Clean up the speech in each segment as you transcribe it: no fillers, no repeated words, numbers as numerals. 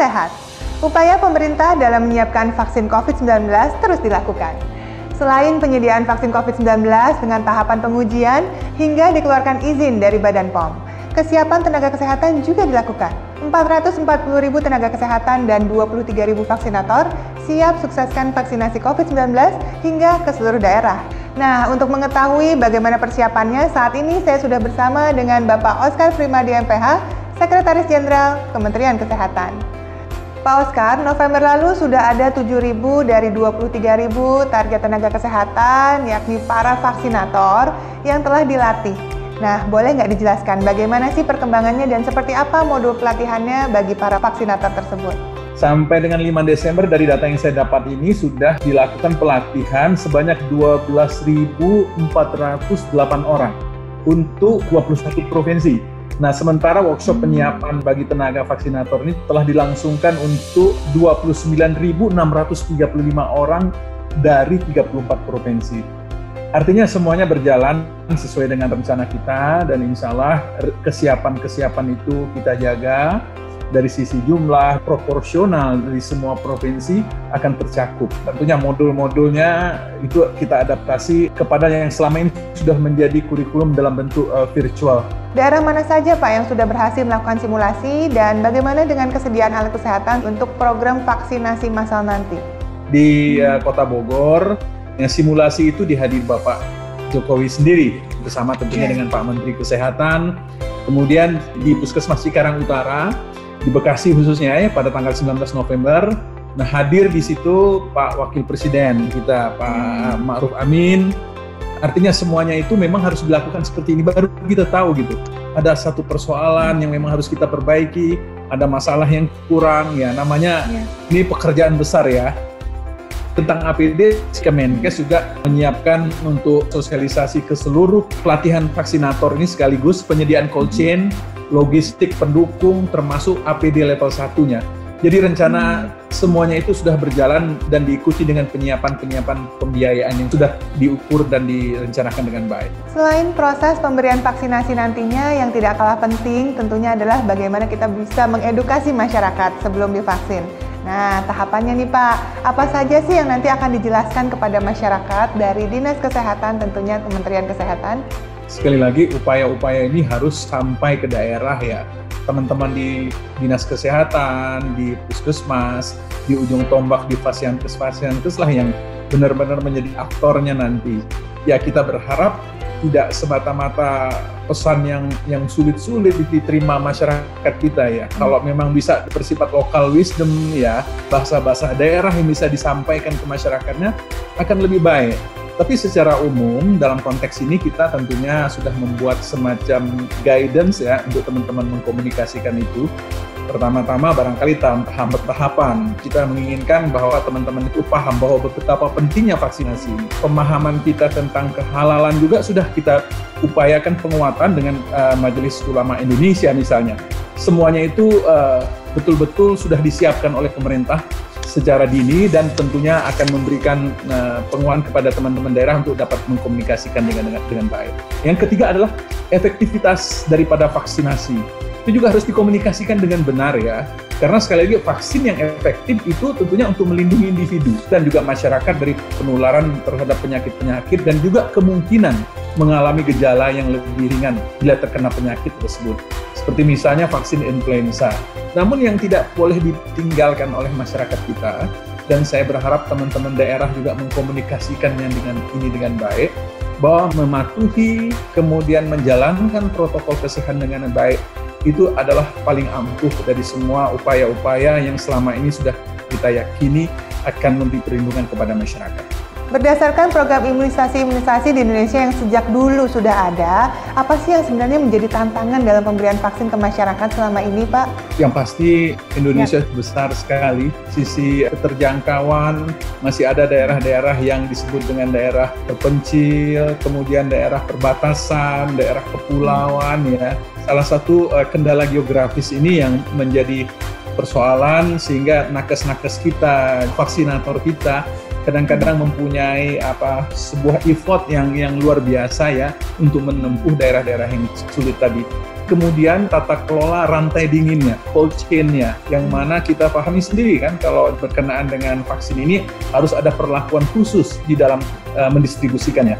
sehat. Upaya pemerintah dalam menyiapkan vaksin COVID-19 terus dilakukan. Selain penyediaan vaksin COVID-19 dengan tahapan pengujian hingga dikeluarkan izin dari Badan POM, kesiapan tenaga kesehatan juga dilakukan. 440.000 tenaga kesehatan dan 23.000 vaksinator siap sukseskan vaksinasi COVID-19 hingga ke seluruh daerah. Nah, untuk mengetahui bagaimana persiapannya, saat ini saya sudah bersama dengan Bapak Oscar Primadi MPH, Sekretaris Jenderal Kementerian Kesehatan. Pak Oscar, November lalu sudah ada 7.000 dari 23.000 target tenaga kesehatan, yakni para vaksinator yang telah dilatih. Nah, boleh nggak dijelaskan bagaimana sih perkembangannya dan seperti apa modul pelatihannya bagi para vaksinator tersebut? Sampai dengan 5 Desember dari data yang saya dapat ini sudah dilakukan pelatihan sebanyak 12.408 orang untuk 21 provinsi. Nah, sementara workshop penyiapan bagi tenaga vaksinator ini telah dilangsungkan untuk 29.635 orang dari 34 provinsi. Artinya semuanya berjalan sesuai dengan rencana kita dan insya Allah kesiapan itu kita jaga. Dari sisi jumlah proporsional dari semua provinsi akan tercakup. Tentunya modul-modulnya itu kita adaptasi kepada yang selama ini sudah menjadi kurikulum dalam bentuk virtual. Daerah mana saja Pak yang sudah berhasil melakukan simulasi dan bagaimana dengan kesediaan alat kesehatan untuk program vaksinasi massal nanti? Di Kota Bogor, yang simulasi itu dihadiri Bapak Jokowi sendiri bersama tentunya dengan Pak Menteri Kesehatan. Kemudian di Puskesmas Cikarang Utara, di Bekasi khususnya ya pada tanggal 19 November. Nah, hadir di situ Pak Wakil Presiden kita, Pak Ma'ruf Amin. Artinya semuanya itu memang harus dilakukan seperti ini, baru kita tahu gitu. Ada satu persoalan yang memang harus kita perbaiki, ada masalah yang kurang ya, namanya ini pekerjaan besar ya. Tentang APD, Kemenkes juga menyiapkan untuk sosialisasi ke seluruh pelatihan vaksinator ini sekaligus penyediaan cold chain, logistik pendukung termasuk APD level 1-nya. Jadi rencana semuanya itu sudah berjalan dan diikuti dengan penyiapan pembiayaan yang sudah diukur dan direncanakan dengan baik. Selain proses pemberian vaksinasi nantinya yang tidak kalah penting tentunya adalah bagaimana kita bisa mengedukasi masyarakat sebelum divaksin. Nah, tahapannya nih Pak, apa saja sih yang nanti akan dijelaskan kepada masyarakat dari Dinas Kesehatan tentunya Kementerian Kesehatan? Sekali lagi, upaya-upaya ini harus sampai ke daerah ya. Teman-teman di Dinas Kesehatan, di Puskesmas, di ujung tombak di Fasiankes lah yang benar-benar menjadi aktornya nanti. Ya, kita berharap tidak semata-mata pesan yang sulit-sulit diterima masyarakat kita ya. Kalau memang bisa bersifat local wisdom ya, bahasa-bahasa daerah yang bisa disampaikan ke masyarakatnya akan lebih baik. Tapi secara umum dalam konteks ini kita tentunya sudah membuat semacam guidance ya untuk teman-teman mengkomunikasikan itu. Pertama-tama barangkali tahapan. Kita menginginkan bahwa teman-teman itu paham bahwa betapa pentingnya vaksinasi. Pemahaman kita tentang kehalalan juga sudah kita upayakan penguatan dengan Majelis Ulama Indonesia misalnya. Semuanya itu betul-betul sudah disiapkan oleh pemerintah secara dini dan tentunya akan memberikan penguatan kepada teman-teman daerah untuk dapat mengkomunikasikan dengan baik. Yang ketiga adalah efektivitas daripada vaksinasi. Itu juga harus dikomunikasikan dengan benar ya. Karena sekali lagi vaksin yang efektif itu tentunya untuk melindungi individu dan juga masyarakat dari penularan terhadap penyakit-penyakit dan juga kemungkinan mengalami gejala yang lebih ringan bila terkena penyakit tersebut. Seperti misalnya vaksin influenza. Namun yang tidak boleh ditinggalkan oleh masyarakat kita, dan saya berharap teman-teman daerah juga mengkomunikasikannya dengan baik, bahwa mematuhi kemudian menjalankan protokol kesehatan dengan baik itu adalah paling ampuh dari semua upaya-upaya yang selama ini sudah kita yakini akan memberi perlindungan kepada masyarakat. Berdasarkan program imunisasi di Indonesia yang sejak dulu sudah ada, apa sih yang sebenarnya menjadi tantangan dalam pemberian vaksin ke masyarakat selama ini, Pak? Yang pasti Indonesia besar sekali, sisi keterjangkauan, masih ada daerah-daerah yang disebut dengan daerah terpencil, kemudian daerah perbatasan, daerah kepulauan ya. Salah satu kendala geografis ini yang menjadi persoalan sehingga nakes-nakes kita, vaksinator kita kadang-kadang mempunyai sebuah effort yang luar biasa ya untuk menempuh daerah-daerah yang sulit tadi. kemudian tata kelola rantai dinginnya, cold chain-nya, yang mana kita pahami sendiri kan kalau berkenaan dengan vaksin ini harus ada perlakuan khusus di dalam mendistribusikannya.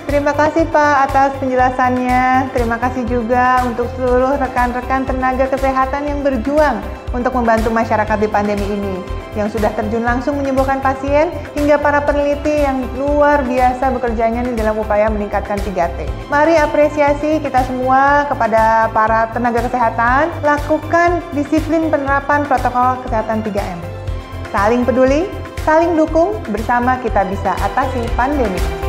Terima kasih Pak atas penjelasannya. Terima kasih juga untuk seluruh rekan-rekan tenaga kesehatan yang berjuang untuk membantu masyarakat di pandemi ini, yang sudah terjun langsung menyembuhkan pasien, hingga para peneliti yang luar biasa bekerjanya dalam upaya meningkatkan 3T. Mari apresiasi kita semua kepada para tenaga kesehatan, lakukan disiplin penerapan protokol kesehatan 3M. Saling peduli, saling dukung, bersama kita bisa atasi pandemi.